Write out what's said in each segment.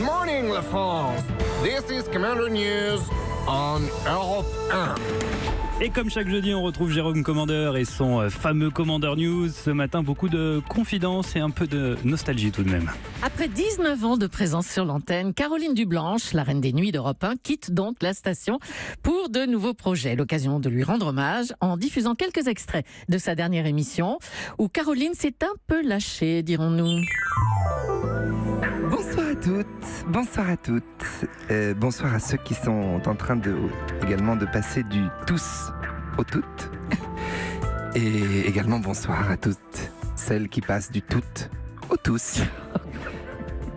morning, la France. This is Commander News on Europe 1. Et comme chaque jeudi, on retrouve Jérôme Commandeur et son fameux Commander News. Ce matin, beaucoup de confidences et un peu de nostalgie tout de même. Après 19 ans de présence sur l'antenne, Caroline Dublanche, la reine des nuits d'Europe 1, quitte donc la station pour de nouveaux projets. L'occasion de lui rendre hommage en diffusant quelques extraits de sa dernière émission où Caroline s'est un peu lâchée, dirons-nous. Bonsoir à toutes, bonsoir à toutes, bonsoir à ceux qui sont en train également de passer du tous au toutes. Et également bonsoir à toutes celles qui passent du tout au tous.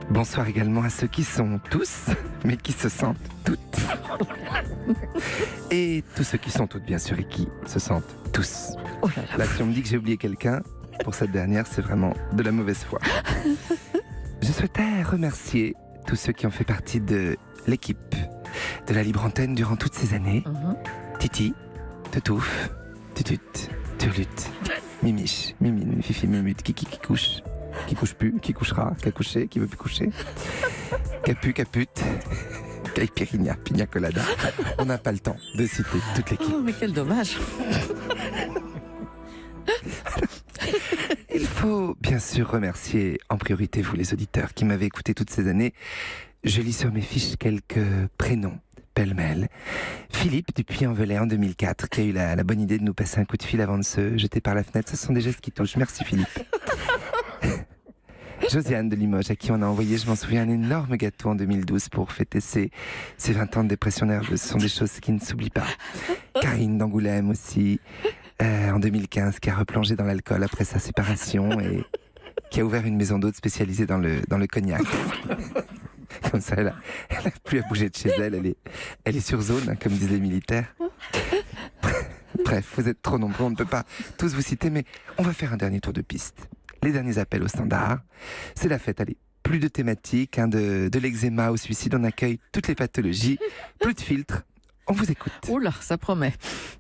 Bonsoir également à ceux qui sont tous, mais qui se sentent toutes. Et tous ceux qui sont toutes, bien sûr, et qui se sentent tous. Oh là là. Là, si on me dit que j'ai oublié quelqu'un, pour cette dernière, c'est vraiment de la mauvaise foi. Je souhaitais remercier tous ceux qui ont fait partie de l'équipe de la Libre Antenne durant toutes ces années. Titi, Toutouf, Tutut, Turlut, Mimiche, Mimine, Fifi, Mumut, Kiki qui couche plus, qui couchera, qui a couché, qui veut plus coucher, Capu, Caput, Caipirinha, Pina Colada. On n'a pas le temps de citer toute l'équipe. Oh, mais quel dommage. Il faut bien sûr remercier en priorité vous les auditeurs qui m'avez écouté toutes ces années. Je lis sur mes fiches quelques prénoms, pêle-mêle. Philippe du Puy-en-Velay en 2004 qui a eu la bonne idée de nous passer un coup de fil avant de se jeter par la fenêtre. Ce sont des gestes qui touchent. Merci Philippe. Josiane de Limoges à qui on a envoyé, je m'en souviens, un énorme gâteau en 2012 pour fêter ses 20 ans de dépression nerveuse. Ce sont des choses qui ne s'oublient pas. Karine d'Angoulême aussi. En 2015, qui a replongé dans l'alcool après sa séparation et qui a ouvert une maison d'hôtes spécialisée dans le cognac. Comme ça, elle a plus à bouger de chez elle. Elle est sur zone, hein, comme disent les militaires. Bref, vous êtes trop nombreux, on ne peut pas tous vous citer, mais on va faire un dernier tour de piste. Les derniers appels au standard. C'est la fête, allez. Plus de thématiques, hein, de l'eczéma au suicide, on accueille toutes les pathologies. Plus de filtres. On vous écoute. Oula, ça promet.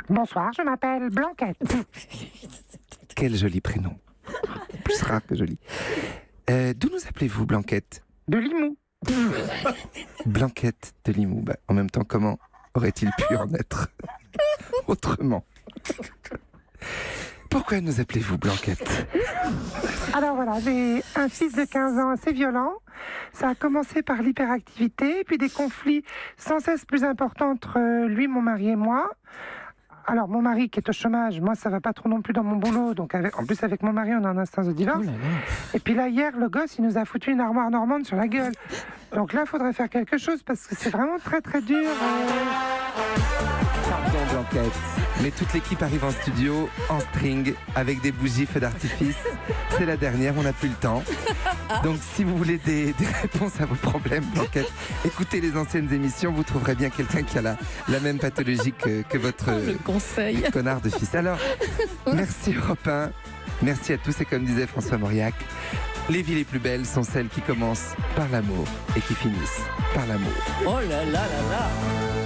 Bonsoir, je m'appelle Blanquette. Quel joli prénom. Plus rare que joli. D'où nous appelez-vous, Blanquette? De Limoux. Blanquette de Limoux. Bah, en même temps, comment aurait-il pu en être autrement? Pourquoi nous appelez-vous Blanquette? Alors voilà, j'ai un fils de 15 ans assez violent. Ça a commencé par l'hyperactivité, puis des conflits sans cesse plus importants entre lui, mon mari et moi. Alors mon mari qui est au chômage, moi ça va pas trop non plus dans mon boulot, donc en plus avec mon mari on a un instance de divorce. Oh là là. Et puis là hier le gosse il nous a foutu une armoire normande sur la gueule. Donc là il faudrait faire quelque chose parce que c'est vraiment très très dur. Pardon, Blanquette. Mais toute l'équipe arrive en studio, en string, avec des bougies, feux d'artifice. C'est la dernière, on n'a plus le temps. Donc si vous voulez des réponses à vos problèmes, Blanquette, écoutez les anciennes émissions, vous trouverez bien quelqu'un qui a la même pathologie que votre Le conseil. connard de fils. Alors, merci Europe 1, merci à tous et comme disait François Mauriac, les vies les plus belles sont celles qui commencent par l'amour et qui finissent par l'amour. Oh là là là là.